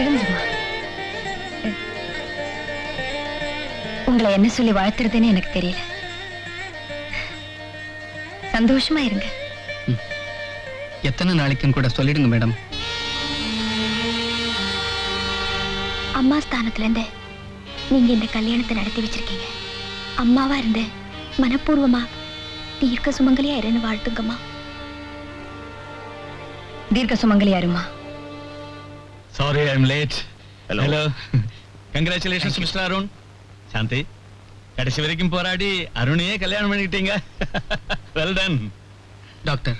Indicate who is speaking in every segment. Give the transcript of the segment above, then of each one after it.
Speaker 1: எழுந்துருமா. உங்களை என்ன சொல்லி வாழ்த்துறதுன்னு எனக்கு தெரியல. சந்தோஷமா இருங்க.
Speaker 2: எத்தனை நாளைக்குன்னு கூட சொல்லிடுங்க மேடம்.
Speaker 1: அம்மா ஸ்தானத்துல இருந்து நீங்க இந்த கல்யாணத்தை நடத்தி வச்சிருக்கீங்க. அம்மாவா இருந்து மனப்பூர்வமா தீர்க்க சுமங்கலியா இருன்னு வாழ்த்துங்கம்மா. தீர்க்க சுமங்கலியா இருமா.
Speaker 3: Sorry, I'm late. Hello. Congratulations, Mr. Arun. சாந்தி, கடைசி வரைக்கும் போராடி அருணையே கல்யாணம் பண்ணிக்கிட்டீங்க. Well done.
Speaker 2: டாக்டர்,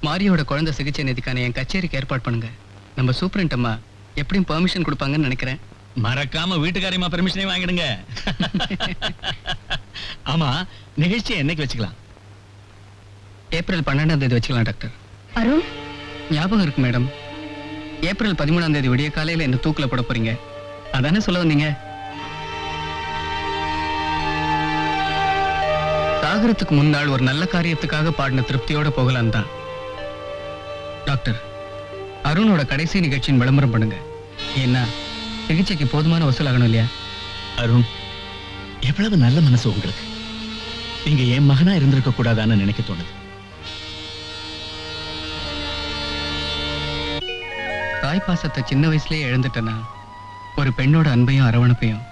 Speaker 2: மாரியோட குழந்தை சிகிச்சை நிதிக்கான என் கச்சேரிக்கு ஏற்பாடு பண்ணுங்க. நம்ம சூப்பரண்ட் அம்மா எப்படியும் பெர்மிஷன் கொடுப்பாங்கன்னு நினைக்கிறேன்.
Speaker 3: மறக்காம வீட்டுக்காரியமா பெர்மிஷனே வாங்கிடுங்க. ஆமா, நிகழ்ச்சியை என்னைக்கு வச்சுக்கலாம்?
Speaker 2: ஏப்ரல் 12ஆம் வச்சுக்கலாம் டாக்டர்.
Speaker 1: அருண்,
Speaker 2: ஞாபகம் இருக்கு மேடம். ஏப்ரல் 13ஆம் விடிய காலையில என்ன தூக்கில போட போறீங்க, அதானே சொல்ல வந்தீங்க? சாகரத்துக்கு முன்னாள் ஒரு நல்ல காரியத்துக்காக பாடின திருப்தியோட போகலாம் தான். டாக்டர், அருணோட கடைசி நிகழ்ச்சியின் விளம்பரம் பண்ணுங்க. ஏன்னா சிகிச்சைக்கு போதுமான வசூல் ஆகணும் இல்லையா?
Speaker 3: அருண், எவ்வளவு நல்ல மனசு உங்களுக்கு. நீங்க என் மகனா இருந்திருக்க கூடாதான்னு நினைக்க தோணுது.
Speaker 2: தாய் பாசத்தை சின்ன வயசுலயே இழந்துட்டேன்னா ஒரு பெண்ணோட அன்பையும் அரவணைப்பையும்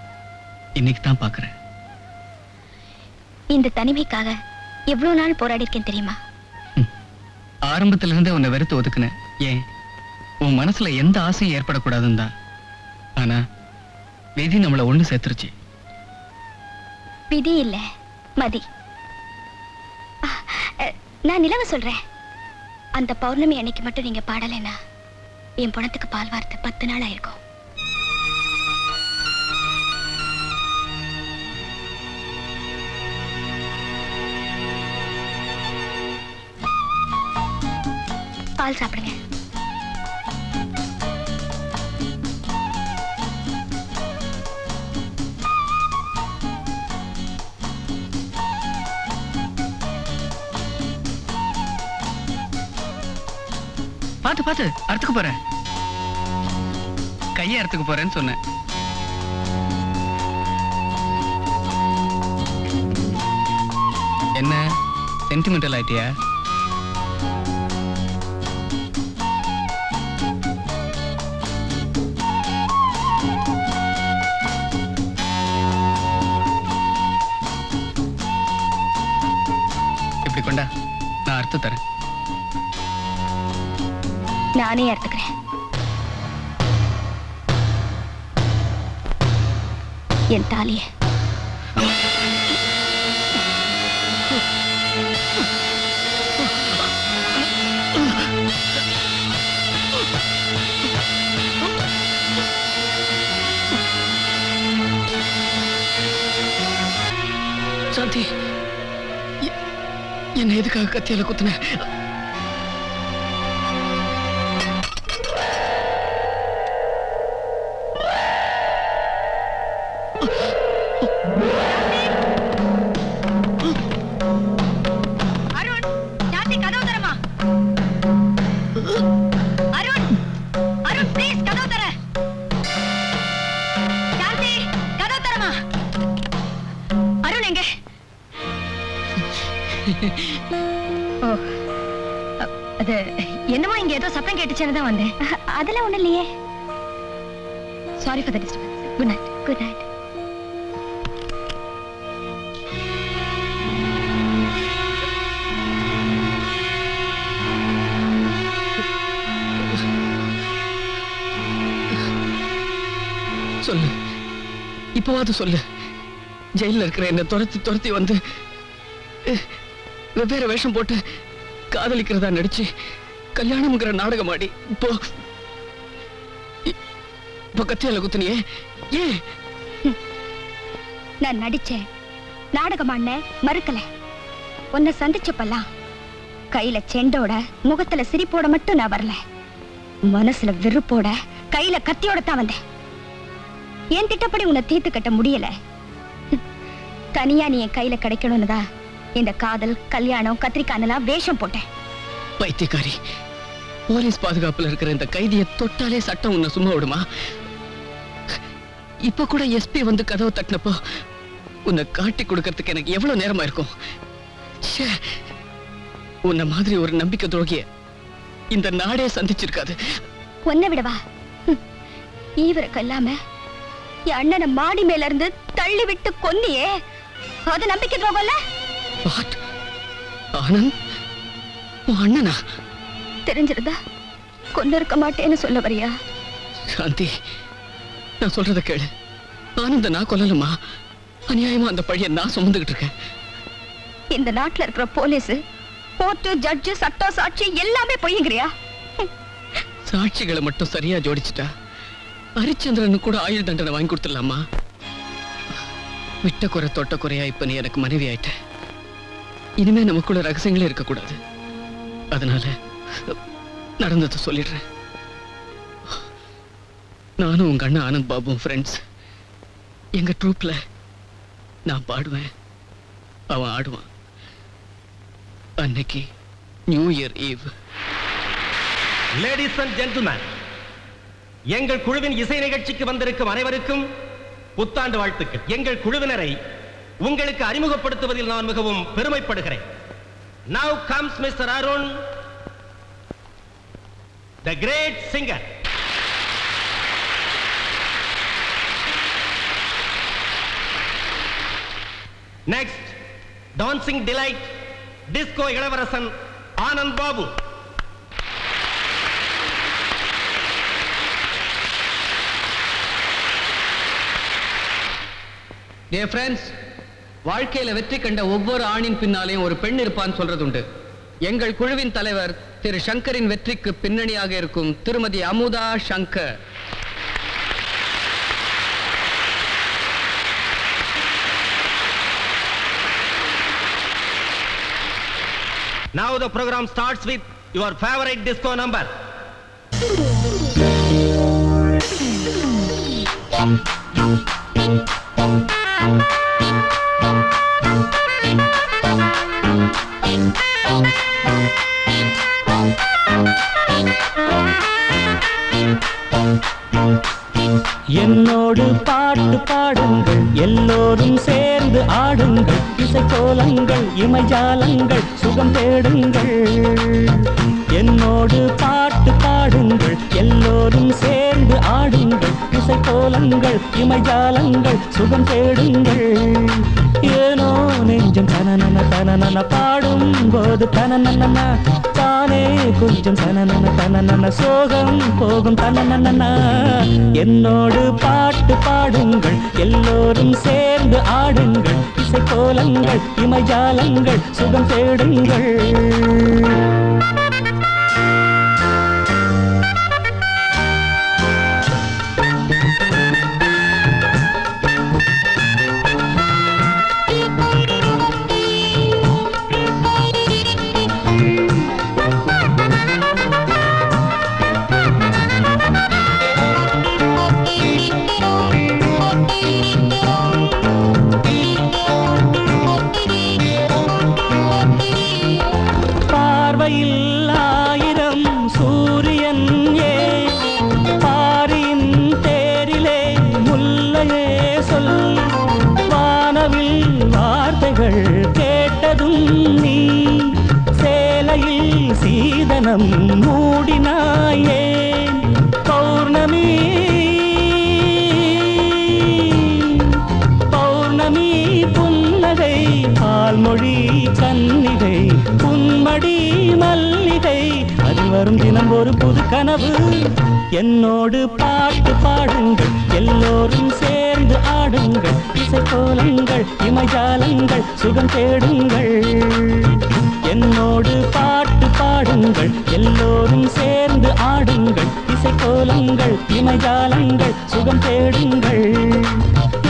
Speaker 2: இன்னைக்கு தான் பாக்குறேன்.
Speaker 1: இந்த தனிமைக்காக எவ்வளவு நாள் போராடி இருக்கேன் தெரியுமா?
Speaker 2: ஆரம்பத்துல இருந்தே உன்னை வெறுத்து ஒதுக்குனேன். ஏன், உன் மனசுல எந்த ஆசையும் ஏற்படக்கூடாதுன்னு தான். ஆனா விதி நம்மள ஒண்ணு சேர்த்துருச்சு.
Speaker 1: விதி இல்ல, மதி. நான் நிலவ சொல்றேன். அந்த பௌர்ணமி அன்னைக்கு மட்டும் நீங்க பாடலைன்னா என் பணத்துக்கு பால் வார்த்தை 10 நாள் ஆயிருக்கும். பால் சாப்பிடுங்க.
Speaker 2: பாத்து பாத்து அறுத்துக்கு போறேன். கையை அறுத்துக்கு போறேன்னு சொன்னேன். என்ன சென்டிமெண்டல் ஆயிட்டியா? இப்படி கொண்டா, நான் அறுத்து தரேன்.
Speaker 1: நானே அறுத்துக்கிறேன். என் தாலிய
Speaker 2: சாந்தி, என்ன எதுக்காக கத்தியால குத்துன?
Speaker 1: அருண், சாந்தி கதவு தரமா? அருண், அருண் ப்ளீஸ் கதவு தர. சாந்தி கதவு தரமா? அருண் எங்க? அது என்னமா இங்க ஏதோ சத்தம் கேட்டுச்சுன்னு தான் வந்தேன். அதெல்லாம் ஒண்ணு இல்லையே. Sorry for the disturbance. Good night. Good night.
Speaker 2: சொல்லு, இப்போவாது சொல்லு. ஜெயில இருக்கிற என்ன துரத்தி துரத்தி வந்து வெவ்வேறு வேஷம் போட்டு காதலிக்கிறதா நடிச்சு கல்யாணம்ங்கிற நாடகம் ஆடி இப்போ கத்தியால குத்துனியே ஏன்?
Speaker 1: நான் நடிச்சேன், நாடகமான மறுக்கல. உன்னை சந்திச்சப்பெல்லாம் கையில செண்டோட முகத்துல சிரிப்போட மட்டும் நான் வரல. மனசுல வெறுப்போட கையில கத்தியோட தான் வந்தேன். என் திட்டப்படி உன்னை தீர்த்து கட்ட முடியல. தனியா நீ என் கையில கிடைக்கணும்னு தான் இந்த காதல் கல்யாணம் கத்திரிக்கானெல்லாம் வேஷம் போட்டேன்.
Speaker 2: பைத்தியக்காரி, போலீஸ் பாதுகாப்புல இருக்கிற இந்த கைதியை தொட்டாலே சட்டம் உன்னை சும்மா விடுமா? இப்ப கூட எஸ்பி வந்து கதவை தட்டினப்போ உன்னை காட்டி கொடுக்கறதுக்கு எனக்கு எவ்வளவு நேரமா இருக்கும். ச்சே, உன்ன மாதிரி ஒரு நம்பிக்கை துரோகிய இந்த நாடே சந்திச்சிருக்காது.
Speaker 1: ஒன்ன விடவா? ஈவருக்கு இல்லாம என் அண்ணனை மாடி மேல இருந்து தள்ளி விட்டு கொன்னியே, அது நம்பிக்கை துரோகம்ல?
Speaker 2: What? ஆனந்த், உன் அண்ணனா?
Speaker 1: தெரிஞ்சிருந்தா கொண்டு இருக்க மாட்டேன்னு சொல்ல வரியா?
Speaker 2: சாந்தி, நான் சொல்றத கேளு. ஆனந்த நான் கொல்லலுமா? அநியாயமா அந்த பழிய நான் சுமந்துகிட்டு இருக்கேன்.
Speaker 1: இந்த நாட்டுல இருக்கிற போலீஸ், கோர்ட்டு, ஜட்ஜு, சட்டம், சாட்சி எல்லாமே பொய்யுங்கிறியா?
Speaker 2: சாட்சிகளை மட்டும் சரியா ஜோடிச்சுட்டா ஹரிச்சந்திரனு கூட ஆயுள் தண்டனை வாங்கி கொடுத்துடலாமா? விட்ட குறை தொட்ட குறையா இப்ப நீ எனக்கு மனைவி ஆயிட்ட. இனிமே நமக்குள்ள ரகசியங்களே இருக்கக்கூடாது. அதனால நடந்ததை சொல்லிடுறேன். நானும் உங்க அண்ணன் ஆனந்த் பாபுவும் ஃப்ரெண்ட்ஸ். எங்க ட்ரூப்ல நான் பாடுவேன், அவன் ஆடுவான். அன்னைக்கு New Year eve.
Speaker 4: Ladies and gentlemen, எங்கள் குழுவின் இசை நிகழ்ச்சிக்கு வந்திருக்கும் அனைவருக்கும் புத்தாண்டு வாழ்த்துக்கள். எங்கள் குழுவினரை உங்களுக்கு அறிமுகப்படுத்துவதில் நான் மிகவும் பெருமைப்படுகிறேன். Now comes Mr. Arun, the great singer. Next, dancing delight, disco இளவரசன் ஆனந்த் பாபு.
Speaker 2: Dear friends, வாழ்க்கையில வெற்றி கண்ட ஒவ்வொரு ஆணின் பின்னாலேயும் ஒரு பெண் இருப்பான்னு சொல்றது உண்டு. எங்கள் குழுவின் தலைவர் திரு சங்கரின் வெற்றிக்கு பின்னணியாக இருக்கும் திருமதி Amudha Shankar.
Speaker 4: Now the program starts with your favorite disco number.
Speaker 5: என்னோடு பாட்டு பாடுங்கள், எல்லோரும் சேர்ந்து ஆடுங்கள், இசைக்கோலங்கள் இமைஜாலங்கள் சுகம் தேடுங்கள். என்னோடு பாட்டு பாடுங்கள், எல்லோரும் சேர்ந்து ஆடுங்கள், இசைக்கோலங்கள் இமைஜாலங்கள் சுகம் தேடுங்கள். ஏனோ நெஞ்சம் தனனன தனனன பாடும் போது தனனன தானே கொஞ்சம் தனனன தனனன சோகம் போகும் தனனன. என்னோடு பாட்டு பாடுங்கள், எல்லோரும் சேர்ந்து ஆடுங்கள், இசைக்கோலங்கள் இமைஜாலங்கள் சுகம் தேடுங்கள். கேட்டதும் நீ சேலையில் சீதனம் மூடினாயே. பௌர்ணமி பௌர்ணமி புன்னகை பால்மொழி கன்னிகை புன்மடி மல்லிகை அதில் வரும் தினம் ஒரு புது கனவு. என்னோடு பாட்டு பாடுங்கள், எல்லோரும் சேர்ந்து ஆடுங்கள், இசைக்கோலங்கள் இமைஜாலங்கள் சுகம் தேடுங்கள். என்னோடு பாட்டு பாடுங்கள், எல்லோரும் சேர்ந்து ஆடுங்கள், இசைக்கோலங்கள் இமைஜாலங்கள் சுகம் தேடுங்கள்.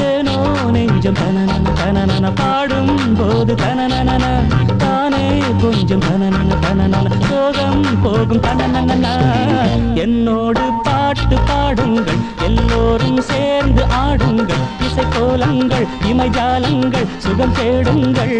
Speaker 5: ஏனோ நெஞ்சம் தனனன தனனன பாடும் போது தனனன தானே கொஞ்சம் தனனன தனனன சோகம் போகும் தனனன. என்னோடு பாட்டு பாடுங்கள், எல்லோரும் சேர்ந்து ஆடுங்கள், இசைக்கோலங்கள் இமைஜாலங்கள் சுகம் தேடுங்கள்.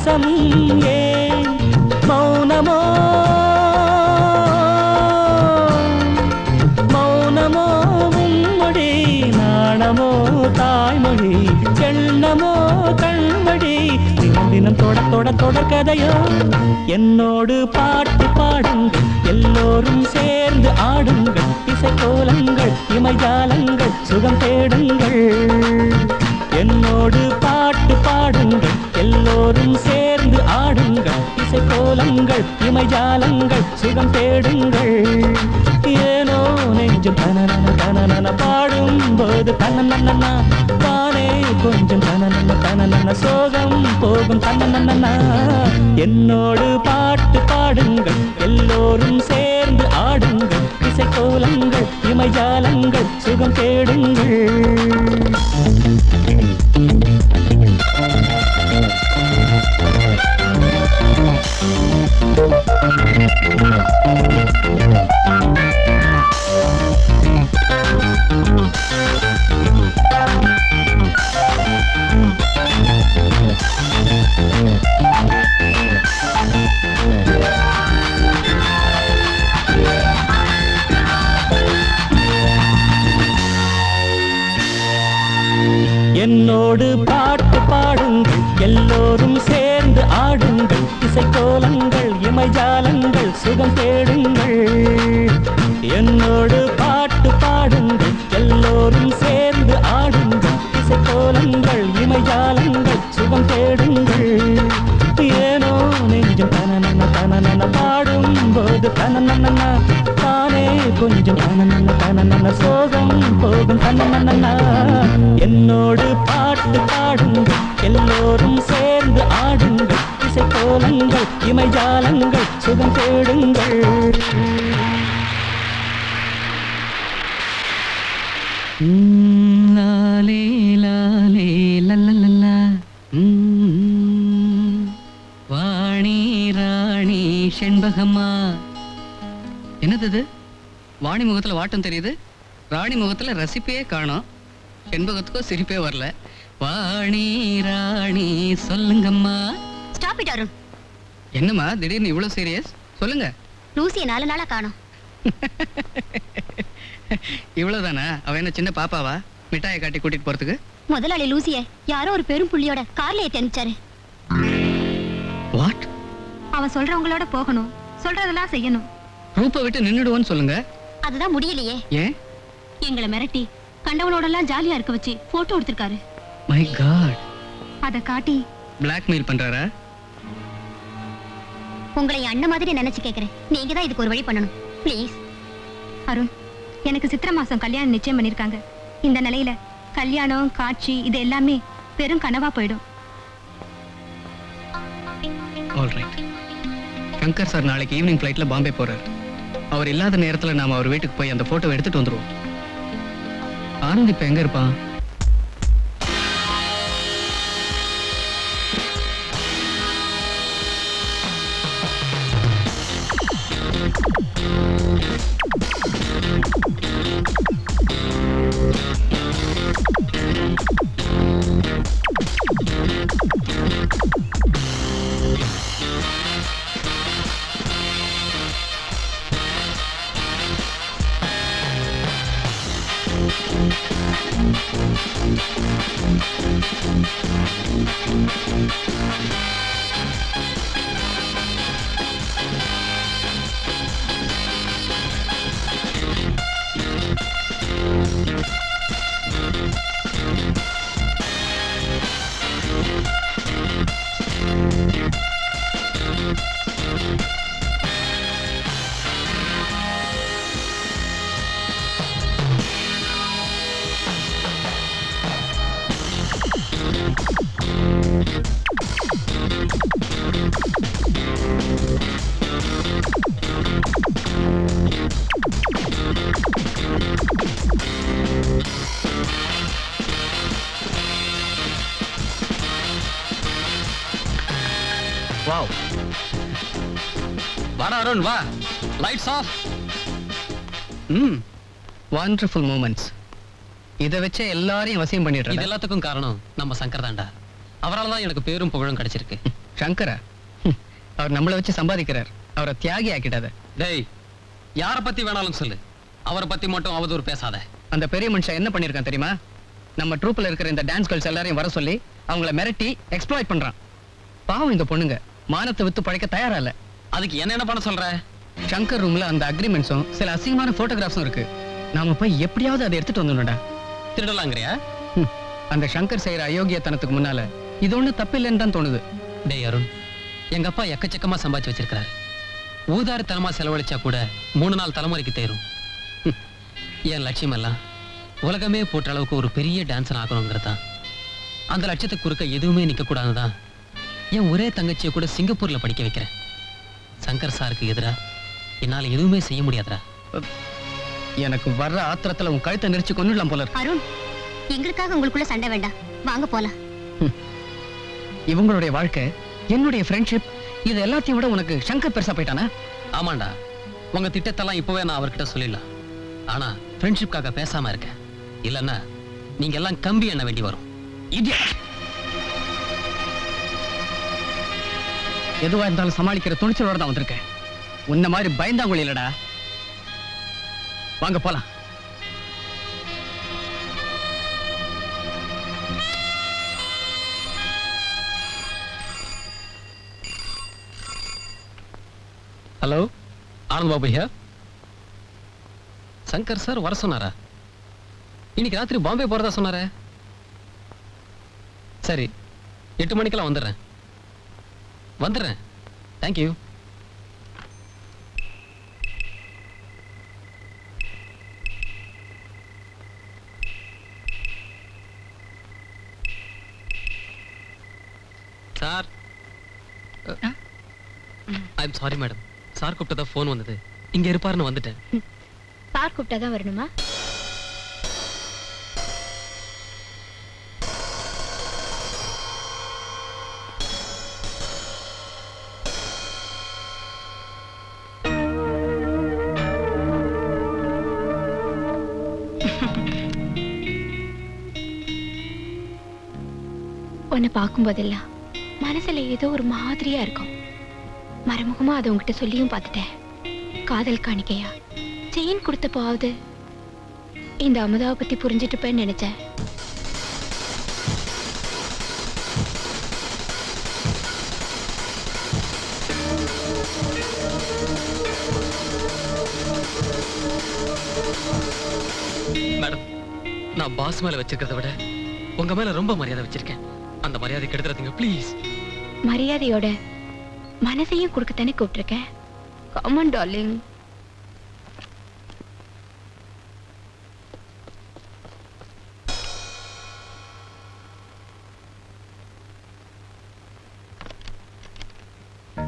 Speaker 5: பாசம் ஏன் மௌனமோ மௌனமோ உம்மொழி நாணமோ தாய்மொழி எண்ணமோ கண்மொழி தினம் தினம் தொடர் கதையோ என்னோடு பாட்டு பாடுங்கள் எல்லோரும் சேர்ந்து ஆடுங்கள் இசைக்கோலங்கள் இமைஜாலங்கள் சுகம் தேடுங்கள் என்னோடு பாட்டு பாடுங்கள் எல்லோரும் சேர்ந்து ஆடுங்கள் இசைக்கோலங்கள் இமைஜாலங்கள் சுகம் தேடுங்கள் ஏனோ நெஞ்சம் தனனன பாடும் போது தன்னன்னா தானே கொஞ்சம் தனனன சோகம் போகும் தன்னன்னா என்னோடு பாட்டு பாடுங்கள் எல்லோரும் சேர்ந்து ஆடுங்கள் இசைக்கோலங்கள் இமைஜாலங்கள் சுகம் தேடுங்கள். என்னோடு பாட்டு பாடுங்கள் எல்லோரும் சேர்ந்து ஆடுங்கள் இசைக்கோலங்கள் இமைஜாலங்கள் சுகம் தேடுங்கள் என்னோடு பாட்டு பாடுங்கள் எல்லோரும் சேர்ந்து ஆடுங்கள் இசைக்கோலங்கள் இமைஜாலங்கள் சுகம் தேடுங்கள் ஏனோ நெஞ்சம் தனனன பாடும் போது தனனன்னா தானே கொஞ்சம் தனனன சோகம் போகும் தனனன்னா என்னோடு பாட்டு பாடுங்கள் எல்லோரும் சேர்ந்து ஆடுங்கள் இசைக்கோலங்கள் இமைஜாலங்கள் சுகம் தேடுங்கள். லாலே லாலே லல்லல்லா வாணி ராணி செண்பகம்மா.
Speaker 2: என்னது இது? வாணி முகத்துல வாட்டம் தெரியுது, ராணி முகத்துல ரசிப்பே காணோம், செண்பகத்துக்கோ சிரிப்பே வரல. வாணி ராணி சொல்லுங்கம்மா.
Speaker 1: Stop it Arun.
Speaker 2: என்னம்மா திடீர்னு இவ்வளவு சீரியஸ்? சொல்லுங்க.
Speaker 1: லூசியை 4 நாளா காணோம்.
Speaker 2: இவ்வளவுதானா? அவ என்ன சின்ன பாப்பாவா மிட்டாயை காட்டி கூட்டிட்டு போறதுக்கு?
Speaker 1: முதலாளி லூசியை யாரோ ஒரு பெரும் புள்ளியோட கார்ல ஏத்தி அனுப்பிச்சாரு.
Speaker 2: வாட்?
Speaker 1: அவன் சொல்றவங்களோட போகணும், சொல்றதெல்லாம் செய்யணும்.
Speaker 2: ரூப்பை விட்டு நின்னுடுவோன்னு சொல்லுங்க.
Speaker 1: அதுதான் முடியலையே.
Speaker 2: ஏன்?
Speaker 1: எங்களை மிரட்டி கண்டவனோடெல்லாம் ஜாலியா இருக்க வச்சு போட்டோ எடுத்திருக்காரு.
Speaker 2: My God.
Speaker 1: அத காட்டி
Speaker 2: பிளாக்மெயில் பண்றாரா?
Speaker 1: உங்களை அண்ணன் மாதிரி நினைச்சு கேக்குறேன், நீங்க தான் இதுக்கு ஒரு வழி பண்ணணும் ப்ளீஸ். அருண், எனக்கு சித்திரை மாசம் கல்யாணம் நிச்சயம் பண்ணிருக்காங்க. இந்த நிலையில கல்யாணம் காட்சி இது எல்லாமே பெரும் கனவா போயிடும்.
Speaker 2: ஆல்ரைட். சங்கர் சார் நாளைக்கு ஈவினிங் ஃப்ளைட்ல பாம்பே போறாரு. அவர் இல்லாத நேரத்துல நாம அவர் வீட்டுக்கு போய் அந்த போட்டோ எடுத்துட்டு வந்துருவோம். ஆனந்த் இப்ப எங்க இருப்பான்?
Speaker 6: வாவ். வாடா அருண் வா. Lights off.
Speaker 2: Wonderful moments. இதை வச்சே எல்லாரையும் வசியம் பண்ணிடுறேன்.
Speaker 6: இது எல்லாத்துக்கும் காரணம் நம்ம சங்கர் தான்டா. அவரால் தான் எனக்கு பேரும் புகழும் கிடைச்சிருக்கு.
Speaker 2: சங்கரா? அவர் நம்மளை வச்சு சம்பாதிக்கிறார். அவரை தியாகி ஆக்கிட்டாத.
Speaker 6: டேய், யார பத்தி வேணாலும் சொல்லு, அவரை பத்தி மட்டும் அவதூறு பேசாத.
Speaker 2: அந்த பெரிய மனுஷன் என்ன பண்ணிருக்கான் தெரியுமா? நம்ம ட்ரூப்ல இருக்கிற இந்த டான்ஸ் கேர்ள்ஸ் எல்லாரையும் வர சொல்லி அவங்கள மிரட்டி எக்ஸ்ப்ளாய்ட் பண்றான். பாவம் இந்த பொண்ணுங்க மானத்தை வித்து பழைக்க தயாரா இல்ல.
Speaker 6: அதுக்கு என்ன பண்ண சொல்ற?
Speaker 2: சங்கர் ரூம்ல அந்த அக்ரிமெண்ட்ஸும் சில அசிங்கமான போட்டோகிராஃப்ஸும் இருக்கு. நாம போய் எப்படியாவது அதை எடுத்துட்டு வந்துடணும்டா.
Speaker 6: திருடலாங்கிறியா?
Speaker 2: அந்த சங்கர் செய்யற அயோக்கியத்தனத்துக்கு முன்னால இது ஒண்ணு தப்பில்லைன்னு தான் தோணுது.
Speaker 6: டேய் அருண், எங்க அப்பா எக்கச்சக்கமா சம்பாதிச்சு வச்சிருக்கிறார். ஊதாரித்தனமா செலவழிச்சா கூட 3 நாள் தலைமுறைக்கு தேரும். என் லட்சியம் எல்லாம் உலகமே போட்ட அளவுக்கு ஒரு பெரிய டான்ஸர் ஆகணுங்கிறது தான். அந்த லட்சியத்துக்கு குறுக்க எதுவுமே நிக்க கூடாதுதான் என் ஒரே தங்கச்சியை கூட சிங்கப்பூர்ல படிக்க வைக்கிறேன். சங்கர் சாருக்கு எதிரா என்னால எதுவுமே செய்ய முடியாதுடா.
Speaker 2: எனக்கு வர்ற ஆத்திரத்துல உன் கழுத்தை நெரிச்சு கொன்னுடலாம் போல இருக்கு.
Speaker 1: அருண், எங்களுக்காக உங்களுக்குள்ள சண்டை வேண்டாம், வாங்க போலாம்.
Speaker 2: இவங்களுடைய வாழ்க்கை, என்னுடைய ஃப்ரெண்ட்ஷிப், இது எல்லாத்தையும் விட உனக்கு சங்கர் பெருசா போயிட்டானா?
Speaker 6: ஆமாண்டா, உங்க திட்டத்தெல்லாம் இப்பவே நான் அவர்கிட்ட சொல்லிடலாம். ஆனா ஃப்ரெண்ட்ஷிப்காக பேசாம இருக்கேன். இல்லன்னா நீங்க எல்லாம் கம்பி எண்ண வேண்டி வரும்.
Speaker 2: எதுவா இருந்தாலும் சமாளிக்கிற துணிச்சலோட தான் வந்திருக்கேன். உன்ன மாதிரி பயந்தாங்குழி இல்லடா. வாங்க போலாம்.
Speaker 6: Hello, Anand Babu here. Shankar sir வர சொன்னாரா? இன்னைக்கு ராத்திரி பாம்பே போறதா சொன்னாரே. சரி, 8 மணிக்கெல்லாம் வந்துடுறேன். Thank you. Sir, I'm sorry madam. Sir கூப்பிட்டதா போன் வந்தது. இங்க இருப்பாருன்னு வந்துட்டேன்.
Speaker 1: சார் கூப்பிட்டாதான் வரணுமா?
Speaker 7: உன்னை பார்க்கும் போதெல்லாம் மனசுல ஏதோ ஒரு மாதிரியா இருக்கும். மறைமுகமா அதை உங்ககிட்ட சொல்லியும் பார்த்துட்டேன். காதல் காணிக்கையா செயின் கொடுத்தப்பாவது இந்த அமுதாவை பத்தி புரிஞ்சுட்டுப்பேன்னு நினைச்சேன்.
Speaker 6: மேடம், நான் பாஸ் மேல வச்சிருக்கிறத விட உங்க மேல ரொம்ப மரியாதை வச்சிருக்கேன். அந்த மரியாதை கெடுத்துறாதீங்க ப்ளீஸ்.
Speaker 7: மரியாதையோட மனசையும் கொடுக்கத்தானே கூப்பிட்டுருக்கேன். Common darling.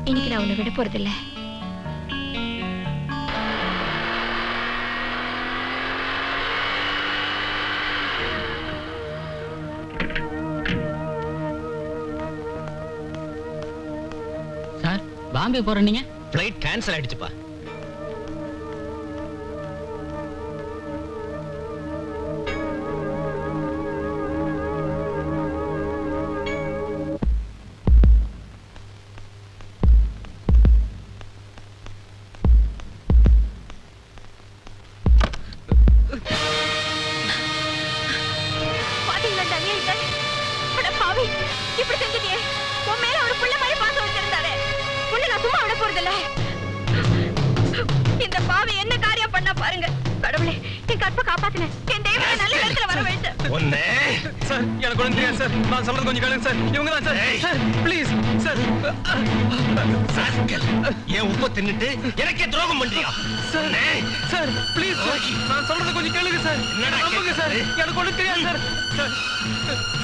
Speaker 7: இன்னைக்கு நான் உன்னை விட போறதில்ல.
Speaker 5: சார், பாம்பே போற நீங்க?
Speaker 4: ஃப்ளைட் கேன்சல் ஆயிடுச்சுப்பா.
Speaker 1: பாத்தீங்களா டனியல் சார்? அட பாவி, இப்படி செஞ்சிட்டியே. உன் மேல ஒரு புள்ள மாதிரி பாசம் வச்சிருந்தாரு. உன்னை நான் சும்மா விட போறதில்ல. இந்த பாவி என்ன காரியம் பண்ணா பாருங்க. கடவுளே, என் கற்பை காப்பாத்தின. என் தெய்வத்தை நல்ல இடத்துல வர வைத்து.
Speaker 4: ஒண்ணே
Speaker 6: சார், எனக்கு ஒண்ணும் தெரியாது சார். நான் சொல்றது கொஞ்சம் கேளுங்க சார். இவங்க தான் சார். Sir please sir.
Speaker 4: ஏன் உப்பு தின்னுட்டு எனக்கே துரோகம் பண்றியா?
Speaker 6: சார் சார் ப்ளீஸ் சார், நான் சொல்றது கொஞ்சம் கேளுங்க சார்.
Speaker 4: என்னடா
Speaker 6: நம்புங்க சார், எனக்கு ஒண்ணும் தெரியாது sir. Sir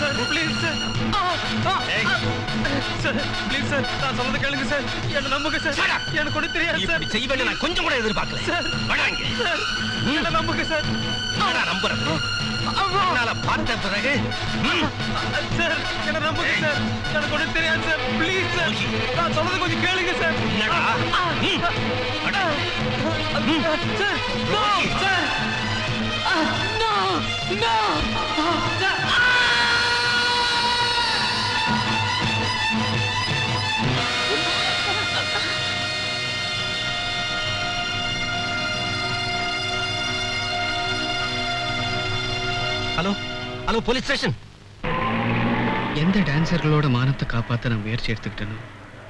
Speaker 6: sir please sir. Sir please sir, நான் சொல்றது கேளுங்க சார். என்ன நம்புங்க சார். எனக்கு ஒண்ணும் தெரியாது சார்.
Speaker 4: இப்படி செய்வேன்னு நான் கொஞ்சம் கூட எதிர்பார்க்கல.
Speaker 6: சார்
Speaker 4: வடாங்க.
Speaker 6: என்ன நம்புங்க சார்.
Speaker 4: நான் நம்புறேன். என்னால பார்த்த பிறகு
Speaker 6: சார் என்ன நம்புங்க சார். எனக்கு ஒண்ணும் தெரியாது சார். ப்ளீஸ் சார், நான் சொல்றது கொஞ்சம் கேளுங்க சார்.
Speaker 4: என்னடா?
Speaker 6: Sir no sir. No no sir.
Speaker 4: Hello police station.
Speaker 2: எந்த டான்சர்களோட மானத்தை காப்பாற்ற நான் முயற்சி எடுத்துக்கிட்டேனோ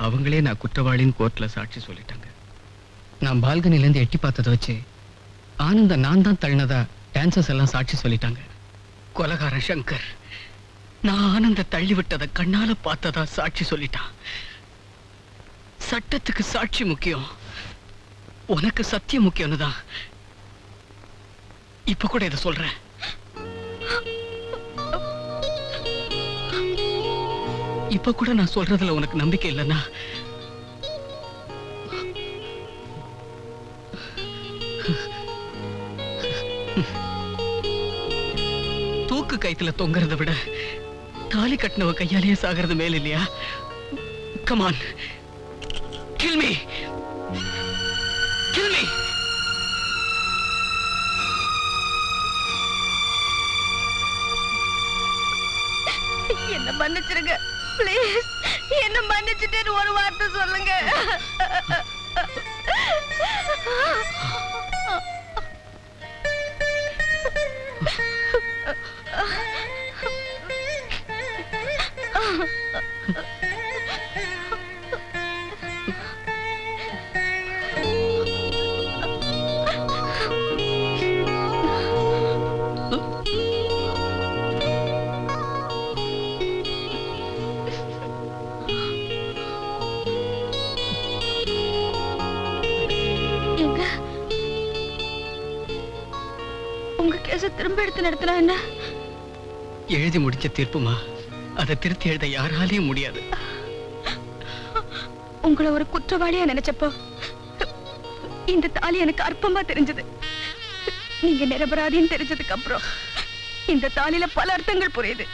Speaker 2: அவங்களே நான் குற்றவாளின்னு கோர்ட்ல சாட்சி சொல்லிட்டாங்க. நான் பால்கனிலேருந்து எட்டி பார்த்ததை வச்சு ஆனந்த நான் தான் தள்ளினதா டான்சர்ஸ் எல்லாம் சாட்சி சொல்லிட்டாங்க. கொலகாரன் சங்கர் நான் ஆனந்த தள்ளி விட்டதை கண்ணால பார்த்ததா சாட்சி சொல்லிட்டான். சட்டத்துக்கு சாட்சி முக்கியம், உனக்கு சத்தியம் முக்கியம்னு தான் இப்ப கூட இதை சொல்றேன். இப்ப கூட நான் சொல்றதுல உனக்கு நம்பிக்கை இல்லைன்னா தூக்கு கைத்துல தொங்குறதை விட தாலி கட்டினவ கையாலேயே சாகிறது மேல் இல்லையா? Come on, kill me, kill me.
Speaker 1: என்ன மன்னிச்சிருங்க ப்ளீஸ். என்ன மன்னிச்சிட்டு ஒரு வார்த்தை சொல்லுங்க. உங்க கேஸ திரும்ப எடுத்து நடத்தினா என்ன?
Speaker 2: எழுதி முடிச்ச தீர்ப்புமா, அதை திருத்தி எழுத யாராலையும் முடியாது.
Speaker 1: உங்களை ஒரு குற்றவாளியா நினைச்சப்போ இந்த தாலி எனக்கு அற்பமா தெரிஞ்சது. நீங்க நிரபராதின்னு தெரிஞ்சதுக்கு அப்புறம் இந்த தாலியில பல அர்த்தங்கள் புரியுது.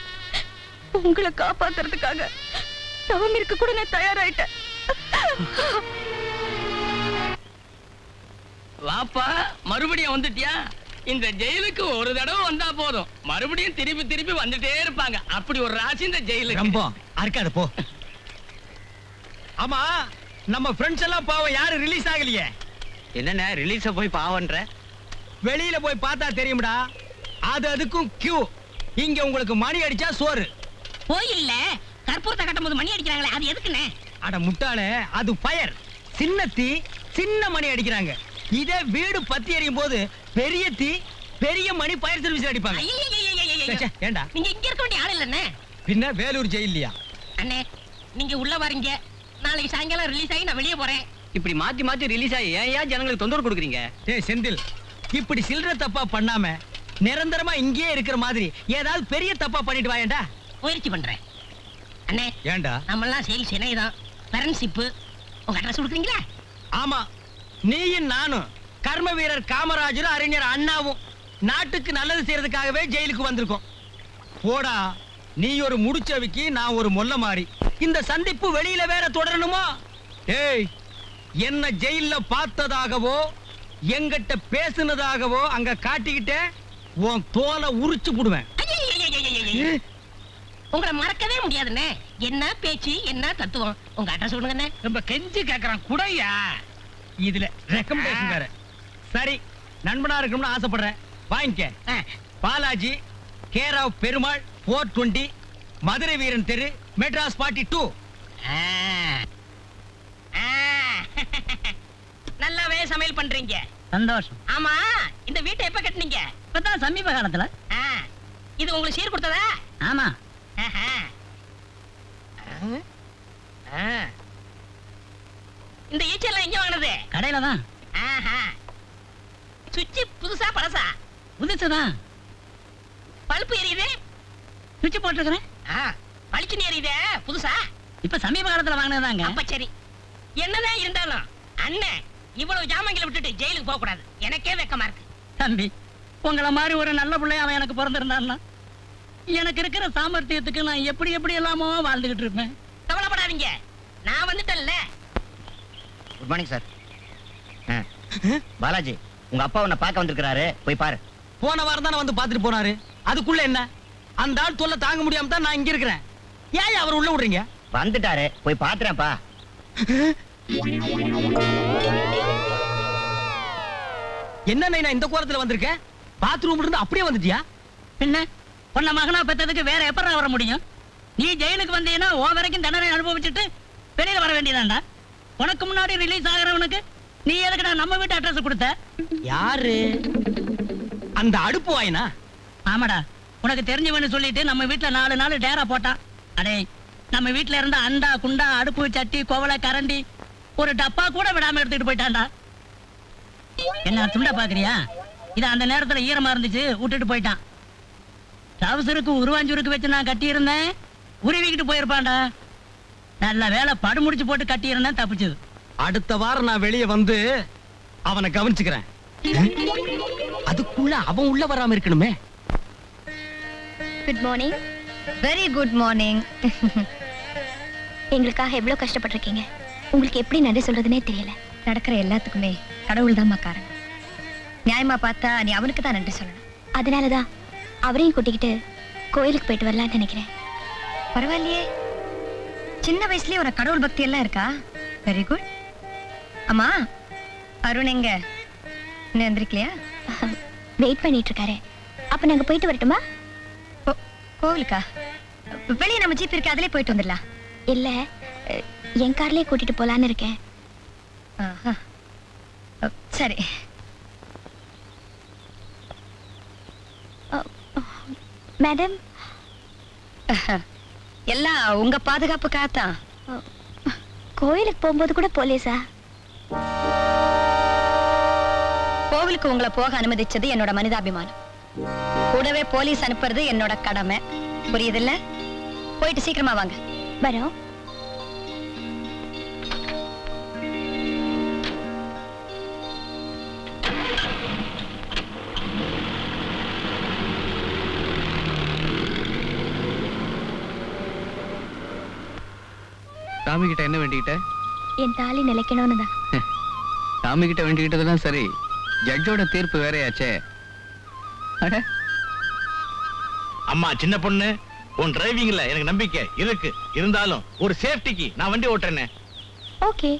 Speaker 1: உங்களை காப்பாத்துறதுக்காக தவம் இருக்க கூட நான் தயாராயிட்டேன்.
Speaker 5: வாப்பா, மறுபடியும் வந்துட்டியா? இந்த ஜெயிலுக்கு ஒரு தடவை வந்தா போதும், மறுபடியும் திருப்பி திருப்பி வந்துட்டே இருப்பாங்க. அப்படி ஒரு ராசி இந்த ஜெயிலுக்கு.
Speaker 4: ரொம்ப அர்க்காது போ. ஆமா, நம்ம ஃப்ரெண்ட்ஸ் எல்லாம் பாவம் யாரும் ரிலீஸ் ஆகலையே.
Speaker 5: என்னண்ணே ரிலீஸ போய் பாவன்ற?
Speaker 4: வெளியில போய் பார்த்தா தெரியும்டா, அதுக்கும் கியூ. இங்க உங்களுக்கு மணி அடிச்சா சோறு.
Speaker 8: கோயில்ல கற்பூரத்தை கட்டும் போது மணி அடிக்கிறாங்களே, அது எதுக்குண்ணே?
Speaker 4: அட முட்டாளே, அது ஃபயர். சின்ன தீ சின்ன மணி அடிக்கிறாங்க. இதே வீடு பத்தி எரியும் போது பெரிய தீ பெரிய மணி ஃபயர் சர்வீஸ் அடிப்பாங்க. ச்சே, ஏண்டா
Speaker 8: நீங்க இங்க இருக்க வேண்டிய ஆள் இல்லண்ணே.
Speaker 4: பின்ன வேலூர் ஜெயிலியா?
Speaker 8: அண்ணே, நீங்க உள்ள வரீங்க, நாளைக்கு சாயங்காலம் ரிலீஸ் ஆகி நான் வெளியே போறேன்.
Speaker 5: இப்படி மாத்தி மாத்தி ரிலீஸ் ஆகி ஏன் ஜனங்களுக்கு தொந்தரவு கொடுக்குறீங்க?
Speaker 4: டேய் செந்தில், இப்படி சில்லற தப்பா பண்ணாம நிரந்தரமா இங்கேயே இருக்கிற மாதிரி ஏதாவது பெரிய தப்பா பண்ணிட்டு வாயேண்டா.
Speaker 8: முயற்சி பண்றேன். அண்ணே,
Speaker 4: ஏண்டா?
Speaker 8: நம்மெல்லாம் சேல்ஸ் இணையதான், ஃப்ரெண்ட்ஷிப். உங்க அட்ரஸ் கொடுக்குறீங்களா?
Speaker 4: ஆமா, நீயும் நானும் கர்ம வீரர் காமராஜரும் அறிஞர் அண்ணாவும் நாட்டுக்கு நல்லது செய்யறதுக்காகவே ஜெயிலுக்கு வந்திருக்கோம். போடா, நீ ஒரு முடிச்சவிக்கு, நான் ஒரு மொல்ல மாறி. இந்த சந்திப்பு வெளியில வேற தொடரணுமா? ஏய், என்ன ஜெயில்ல பார்த்ததாகவோ எங்கிட்ட பேசுனதாகவோ அங்க காட்டிக்கிட்டே உன் தோலை உரிச்சு போடுவேன்.
Speaker 8: உங்களை மறக்கவே முடியாதுண்ணே. என்ன பேச்சு, என்ன தத்துவம். உங்க அட்ரஸ் கொடுங்கண்ணே.
Speaker 5: ரொம்ப கெஞ்சி கேக்குறான், குடையா?
Speaker 4: இதுல ரெக்கமெண்டேஷன் வேற. சரி, நண்பனா இருக்கணும்னு ஆசைப்படுறேன், வாங்கிக்க. பாலாஜி, கேராவ் பெருமாள், 420, மதுரை வீரன் தெரு, மெட்ராஸ் 42.
Speaker 8: நல்லாவே சமையல் பண்றீங்க.
Speaker 5: சந்தோஷம்.
Speaker 8: ஆமா, இந்த வீட்டை எப்ப கட்டுனீங்க?
Speaker 5: இப்பதான் சமீப காலத்துல.
Speaker 8: இது உங்களுக்கு சீர் கொடுத்ததா?
Speaker 5: ஆமா.
Speaker 8: இந்த ஈச்செல்லாம் எங்க வாங்கினது?
Speaker 5: கடையில தான்.
Speaker 8: சுவிட்ச் புதுசா பழசா?
Speaker 5: புதுசுதான்.
Speaker 8: பல்பு எரியுது.
Speaker 5: சுவிட்ச் போட்டுருக்கிறேன்.
Speaker 8: பளிச்சுன்னு எரியுதே, புதுசா?
Speaker 5: இப்ப சமீப காலத்துல வாங்கினதாங்க.
Speaker 8: அப்ப சரி. என்னதான் இருந்தாலும் அண்ணன் இவ்வளவு ஜாமங்களை விட்டுட்டு ஜெயிலுக்கு போக கூடாது. எனக்கே வெக்கமா இருக்கு.
Speaker 5: தம்பி, உங்களை மாதிரி ஒரு நல்ல பிள்ளை அவன் எனக்கு பிறந்திருந்தான்னா எனக்கு இருக்கிற சாமர்த்தியத்துக்கு நான் எப்படி எப்படி எல்லாமோ வாழ்ந்துகிட்டு இருப்பேன்.
Speaker 8: கவலைப்படாதீங்க, நான் வந்துட்டேன்ல.
Speaker 9: Good morning sir. பாலாஜி, உங்க அப்பா உன்னை பார்க்க வந்திருக்கிறாரு, போய் பாரு.
Speaker 4: போன வாரம் தானே வந்து பார்த்துட்டு போனாரு, அதுக்குள்ள என்ன? அந்த ஆள் தொல்லை தாங்க முடியாம தான் நான் இங்க இருக்கிறேன். ஏன் அவர் உள்ள விடுறீங்க?
Speaker 9: வந்துட்டாரு, போய் பாத்துறேன்ப்பா.
Speaker 4: என்ன நான் இந்த கோலத்துல வந்திருக்கேன்? பாத்ரூம்ல இருந்து அப்படியே வந்துட்டியா?
Speaker 5: என்ன
Speaker 8: உன்ன மகனா பெத்ததுக்கு வேற எப்படா வர முடியும்? நீ ஜெயிலுக்கு வந்தீங்கன்னா உன் வரைக்கும் தண்டனை அனுபவிச்சுட்டு வெளியில வர வேண்டியதாண்டா. உனக்கு முன்னாடி ரிலீஸ் ஆகிறவனுக்கு நீ எதுக்குடா நம்ம வீட்டு அட்ரஸ் கொடுத்த?
Speaker 5: யாரு அந்த அடுப்பு வாயினா?
Speaker 8: ஆமாடா, உனக்கு தெரிஞ்சவன்னு சொல்லிட்டு நம்ம வீட்டுல 4 நாள் டேரா போட்டான். அடே, நம்ம வீட்டுல இருந்த அண்டா குண்டா அடுப்பு சட்டி கோவலை கரண்டி ஒரு டப்பா கூட விடாம எடுத்துட்டு போயிட்டான்டா. என்ன துண்டா பாக்குறியா? இது அந்த நேரத்துல ஈரமா இருந்துச்சு, விட்டுட்டு போயிட்டான். டவுசருக்கு உருவாஞ்சூருக்கு வச்சு நான் கட்டி இருந்தேன், உருவிக்கிட்டு போயிருப்பான்டா. நல்ல வேலை படு முடிச்சு போட்டு கட்டி இருந்தேன், தப்பிச்சது.
Speaker 5: அடுத்த வாரம் நான் வெளியே வந்து அவனை கவனிச்சுக்கிறேன். அதுக்குள்ள அவன் உள்ள வராம இருக்கணுமே.
Speaker 1: Good morning. Very good morning. எங்களுக்காக எவ்வளவு கஷ்டப்பட்டிருக்கீங்க. உங்களுக்கு எப்படி நன்றி சொல்றதுனே தெரியல. நடக்கிற எல்லாத்துக்குமே கடவுள் தான் காரணம். நியாயமா பார்த்தா நீ அவனுக்கு தான் நன்றி சொல்லணும். அதனாலதான் அவரையும் கூட்டிக்கிட்டு கோயிலுக்கு போயிட்டு வரலான்னு நினைக்கிறேன். பரவாயில்லையே, சின்ன வயசுலயே ஒரு கடவுள் பக்தி எல்லாம் இருக்கா? Very good. அம்மா, அருண் எங்க? இன்னும் எந்திரிக்கலையா? வெயிட் பண்ணிட்டு இருக்காரு. அப்ப நாங்க போயிட்டு வரட்டுமா? கோவிலுக்கா? வெளியே நம்ம ஜீப் இருக்கு, அதிலே போயிட்டு வந்துடலாம். இல்ல, என் கார்லயே கூட்டிட்டு போலான்னு இருக்கேன். சரி. மேடம், எல்லாம் உங்க பாதுகாப்புக்காகத்தான். கோயிலுக்கு போகும்போது கூட போலீஸா? கோவிலுக்கு உங்களை போக அனுமதிச்சது என்னோட மனிதாபிமானம். கூடவே போலீஸ் அனுப்புறது என்னோட கடமை. புரியுதில்ல? போயிட்டு சீக்கிரமா வாங்க. வரோம்.
Speaker 2: சாமி கிட்ட என்ன வேண்டிக்கிட்ட?
Speaker 1: என் தாலி நிலைக்கணும்னு தான்.
Speaker 2: சாமி கிட்ட வேண்டிக்கிட்டதெல்லாம் சரி, ஜட்ஜோட தீர்ப்பு வேறையாச்சே. அட
Speaker 3: அம்மா, சின்ன பொண்ணு, உன் டிரைவிங்ல எனக்கு நம்பிக்கை இருக்கு. இருந்தாலும் ஒரு சேஃப்டிக்கு நான் வண்டி ஓட்டுறேனே.
Speaker 1: ஓகே.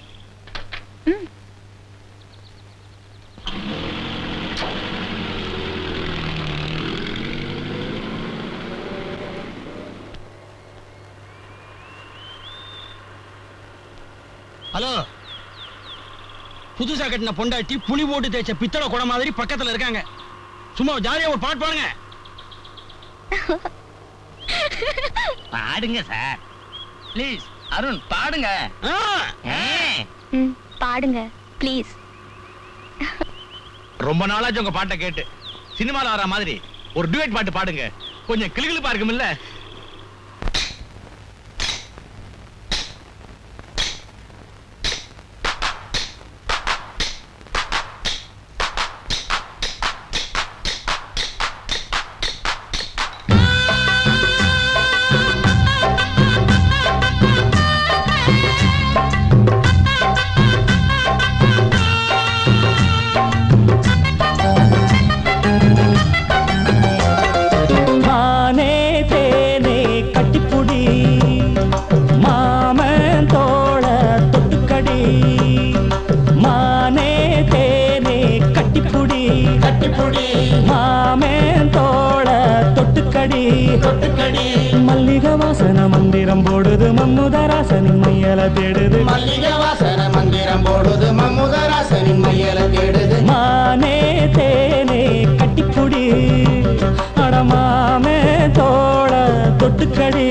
Speaker 5: ஹலோ, புதுசா கட்டின பொண்டாட்டி புளி போட்டு தேய்ச்ச பித்தளை குடம் மாதிரி பக்கத்துல இருக்காங்க. சும்மா ஜாலியா ஒரு பாட்டு பாடுங்க.
Speaker 9: பாடுங்க சார்.
Speaker 5: ப்ளீஸ் அருண், பாடுங்க.
Speaker 1: பாடுங்க ப்ளீஸ்.
Speaker 3: ரொம்ப நாளாச்சு உங்க பாட்டை கேட்டு. சினிமால வர மாதிரி ஒரு டுயட் பாட்டு பாடுங்க. கொஞ்சம் கிளுகிளுப்பா இருக்குமில்ல?
Speaker 10: மல்லிகை வாசன மந்திரம் போடுது மம்முதராசனின் மையல தேடுது.
Speaker 11: மல்லிகை வாசன மந்திரம் போடுது மம்முதராசனின் மையல தேடுது.
Speaker 10: மானே தேனே கட்டிப்புடி, அடமாமே தோள தொட்டுக்கடி.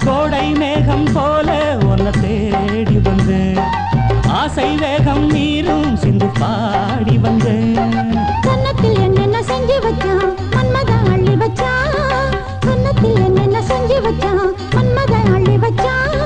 Speaker 10: கோடை மேகம் போல உன்னை தேடி வந்தேன். ஆசை வேகம் நீரும் சிந்து பாடி வந்தேன்.
Speaker 12: கன்னத்தில் என்னென்ன செஞ்சு வச்சான் மன்மத அள்ளி வச்சான். கன்னத்தில் என்னென்ன செஞ்சு வச்சான் மன்மத அள்ளி வச்சான்.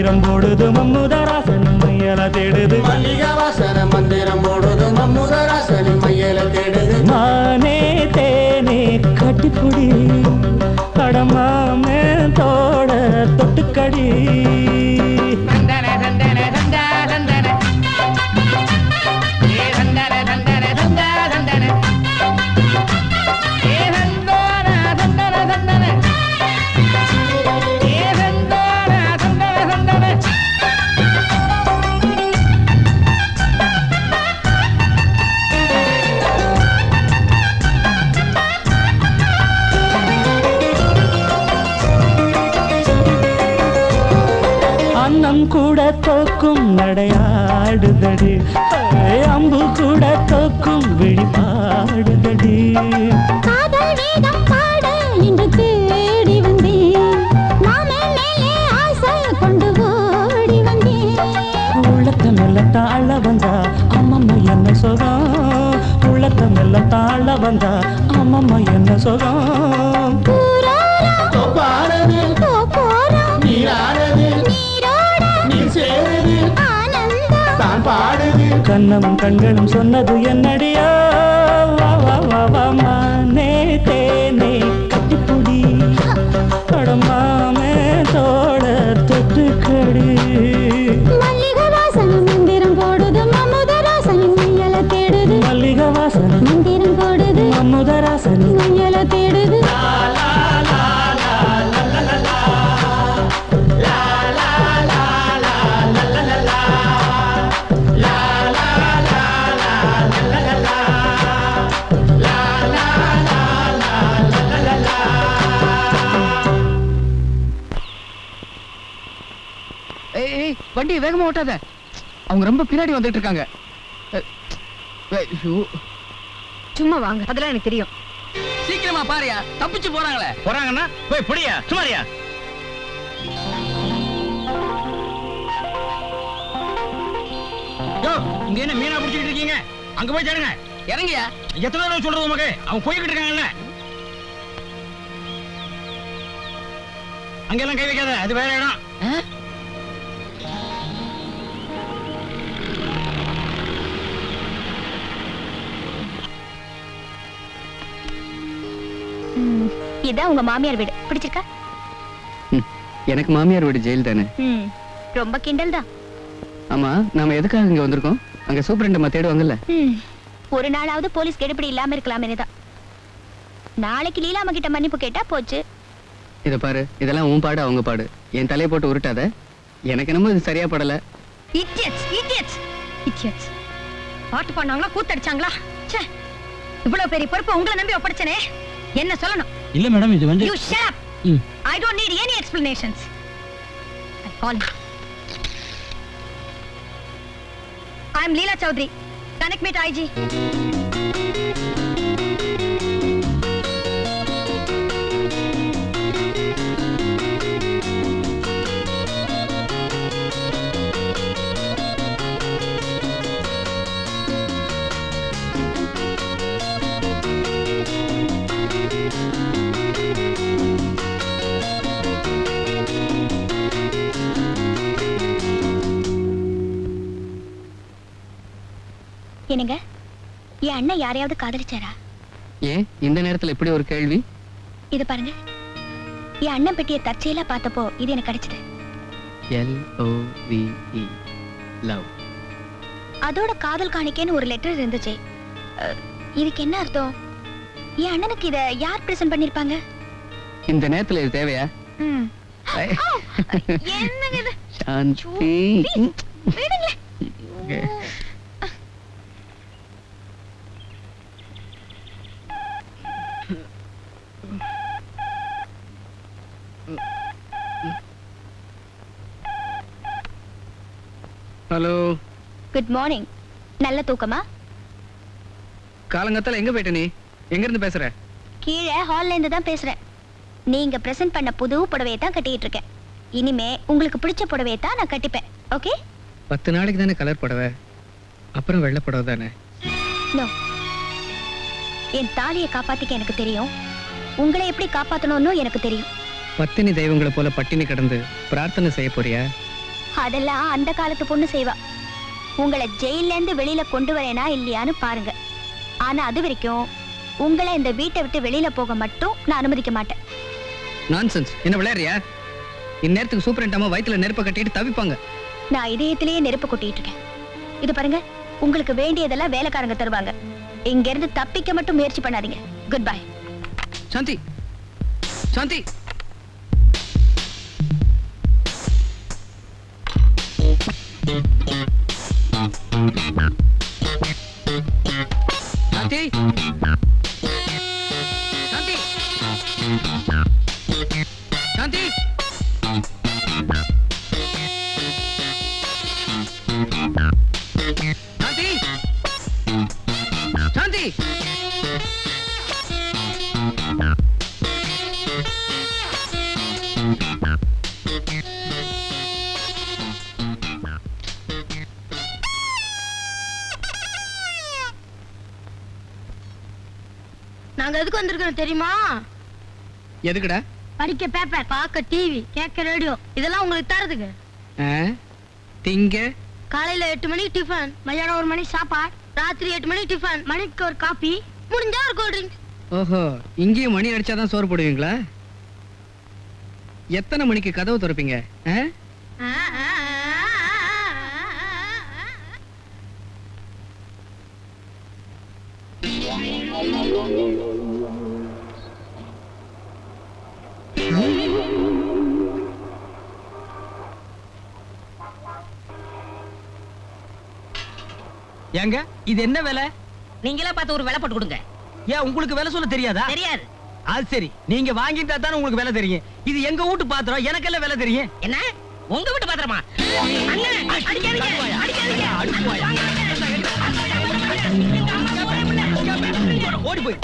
Speaker 10: மந்திரம் போடுது மம்முதராசனின் மையல தேடுது
Speaker 11: மல்லிகை வாசனை மந்திரம் போடுது மம்முதராசனின் மையல தேடுது
Speaker 10: மானே தேனே கட்டிப்புடி படமாமே தோட தொட்டுக்கடி அன்னம் கூட தோக்கும் நடையாடுதடி அம்பு கூட தோக்கும் விழிபாடுதடி
Speaker 12: காதல் வேதம் பாட இன்று தேடி வந்தேன் மாமே மேலே ஆசை கொண்டு ஓடி வந்தேன்
Speaker 10: உள்ளத்தை மெல்ல தாழ வந்தா அம்மம்மா என்ன சுகம் உள்ளத்தை மெல்ல தாழ வந்தா அம்மம்மா என்ன சுகம்
Speaker 11: பாடுது நீராடுது நீர் சேருது தான் பாடுது
Speaker 10: கண்ணமும் கண்களும் சொன்னது என்னடியா வா வா வா வா மானே தேனே கட்டிப்புடி படமாமே தோட தொட்டுக்கடி
Speaker 12: மல்லிகை வாசனை மந்திரம் போடுது மம்முதராசனின் மையல தேடுது
Speaker 10: மல்லிகை வாசனை
Speaker 12: மந்திரம் போடுது
Speaker 10: மம்முதராசனின்
Speaker 12: மையல தேடுது
Speaker 2: ஏய் வண்டி வேகமா ஓட்டாத, அவங்க ரொம்ப பின்னாடி வந்துட்டு இருக்காங்க.
Speaker 1: சும்மா வாங்க, அதெல்லாம் எனக்கு தெரியும்.
Speaker 5: சீக்கிரமா பாரியா, தப்பிச்சு போறாங்களே.
Speaker 3: போறாங்கன்னா போய் புடியா, சுமாரியா. இங்க என்ன மீனா பிடிச்சிட்டு இருக்கீங்க? அங்க போய் தேடுங்க.
Speaker 5: இறங்கியா.
Speaker 3: எத்தனை தடவை சொல்றது உமக்கு? அவங்க போய்கிட்டு இருக்காங்கல்ல. அங்கெல்லாம் கை வைக்காத, அது வேற இடம்.
Speaker 1: இதான் உங்க மாமியார் வீடு, பிடிச்சிருக்கா?
Speaker 2: எனக்கு மாமியார் வீடு ஜெயில் தானே.
Speaker 1: ரொம்ப கிண்டல் தான்.
Speaker 2: ஆமா, நாம எதுக்காக இங்க வந்திருக்கோம்? அங்க சூப்பரண்ட் தேடுவாங்கல்ல.
Speaker 1: ஒரு நாளாவது போலீஸ் கெடுபிடி இல்லாம இருக்கலாமே தான். நாளைக்கு லீலாமா கிட்ட மன்னிப்பு கேட்டா போச்சு.
Speaker 2: இத பாரு, இதெல்லாம் உன் பாடு அவங்க பாடு. என் தலையை போட்டு உருட்டாத. எனக்கு என்னமோ இது சரியா படல.
Speaker 1: Idiots idiots idiots. பாட்டு பண்ணாங்களா, கூத்தடிச்சாங்களா? ச்சே, இவ்வளவு பெரிய பொறுப்பு உங்களை நம்பி ஒப்படைச்சனே, என்ன சொல்லணும்?
Speaker 3: இல்ல மேடம், இது வந்து
Speaker 1: You shut up. I don't need any explanations. I call you. I'm Leela Chaudhary. Connect me to IG. என்னங்க, என் அண்ணன் யாரையாவது காதலிச்சாரா?
Speaker 2: ஏன் இந்த நேரத்துல இப்படி ஒரு கேள்வி?
Speaker 1: இது பாருங்க, என் அண்ணன் பெட்டியை தற்செயலா பார்த்தப்போ இது எனக்கு கிடைச்சது.
Speaker 2: LOVE love.
Speaker 1: அதோட காதல் காணிக்கைன்னு ஒரு லெட்டர் இருந்துச்சு. இதுக்கு என்ன அர்த்தம்? என் அண்ணனுக்கு இத யார் பிரசன்ட் பண்ணிருப்பாங்க?
Speaker 2: இந்த நேரத்துல இது தேவையா?
Speaker 1: என்னங்க இது?
Speaker 2: சாந்தி.
Speaker 1: விடுங்க.
Speaker 2: ஹலோ.
Speaker 1: Good morning. நல்ல தூக்கமா?
Speaker 2: காலங்கத்தால எங்க போயிட்ட நீ? எங்க இருந்து பேசுற?
Speaker 1: கீழே ஹால்ல இருந்து தான் பேசுறேன். நீங்க பிரசன்ட் பண்ண புது புடவையை தான் கட்டிட்டு இருக்கேன். இனிமே உங்களுக்கு பிடிச்ச புடவையை தான் நான் கட்டிப்பேன். ஓகே?
Speaker 2: 10 நாளைக்கு தானே கலர் புடவை, அப்புறம் வெள்ளை புடவை தானே.
Speaker 1: நோ, என் தாலியை காப்பாத்திக்க எனக்கு தெரியும். உங்களை எப்படி காப்பாத்தணும்னு எனக்கு தெரியும்.
Speaker 2: பத்தினி தெய்வங்களை போல பட்டினி கிடந்து பிரார்த்தனை செய்ய போறியா?
Speaker 1: அதெல்லாம் அந்த காலத்து பொண்ணு செய்வா. உங்களை ஜெயில இருந்து வெளியில கொண்டு வரேனா இல்லையான்னு பாருங்க. ஆனா அது வரைக்கும் உங்களை இந்த வீட்டை விட்டு வெளியில போக மட்டும் நான் அனுமதிக்க மாட்டேன்.
Speaker 2: நான்சென்ஸ். என்ன விளையாடுறியா? இந்நேரத்துக்கு சூப்பரண்டாம வயித்துல நெருப்ப கட்டிட்டு தவிப்பாங்க.
Speaker 1: நான் இதயத்திலேயே நெருப்பு கொட்டிட்டு இருக்கேன். இது பாருங்க, உங்களுக்கு வேண்டியதெல்லாம் வேலைக்காரங்க தருவாங்க. இங்க இருந்து தப்பிக்க மட்டும் முயற்சி பண்ணாதீங்க. Goodbye.
Speaker 2: சாந்தி, சாந்தி. சாந்தி, சாந்தி, சாந்தி. சாந்தி, சாந்தி.
Speaker 12: நாங்க எதுக்கு வந்திருக்கோம் தெரியுமா?
Speaker 2: எதுக்குடா?
Speaker 12: படிக்க பேப்பர், பார்க்க டிவி, கேட்க ரேடியோ, இதெல்லாம் உங்களுக்கு தரதுக்கு.
Speaker 2: திங்க
Speaker 12: காலையில 8 மணிக்கு டிஃபன், மதியானம் 1 மணிக்கு சாப்பாடு, ராத்திரி 8 மணிக்கு டிஃபன், மணிக்கு ஒரு காபி, முடிஞ்சா ஒரு கூல் ட்ரிங்க்.
Speaker 2: ஓஹோ, இங்கேயும் மணி அடிச்சாதான் சோறு போடுவீங்களா? எத்தனை மணிக்கு கதவு திறப்பீங்க?
Speaker 8: ஏங்க இது என்ன வேலை?
Speaker 5: நீங்களே பார்த்து ஒரு வேலை போட்டு கொடுங்க.
Speaker 8: ஏன் உங்களுக்கு வேலை சொல்ல தெரியாதா?
Speaker 5: தெரியாது.
Speaker 8: அது சரி, நீங்க வாங்கிட்டா தானே உங்களுக்கு வேலை தெரியும். இது எங்க வீட்டு பாத்திரம், எனக்கெல்லாம் வேலை தெரியும்.
Speaker 5: என்ன உங்க வீட்டு பாத்திரமா? அண்ணே, அடிக்காதீங்க, அடிக்காதீங்க.
Speaker 8: ஓடி போய்.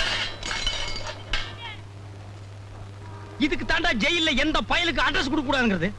Speaker 8: இதுக்கு தாண்டா ஜெயில்ல எந்த பயலுக்கு அட்ரஸ் கொடுக்க கூடாதுங்கிறது.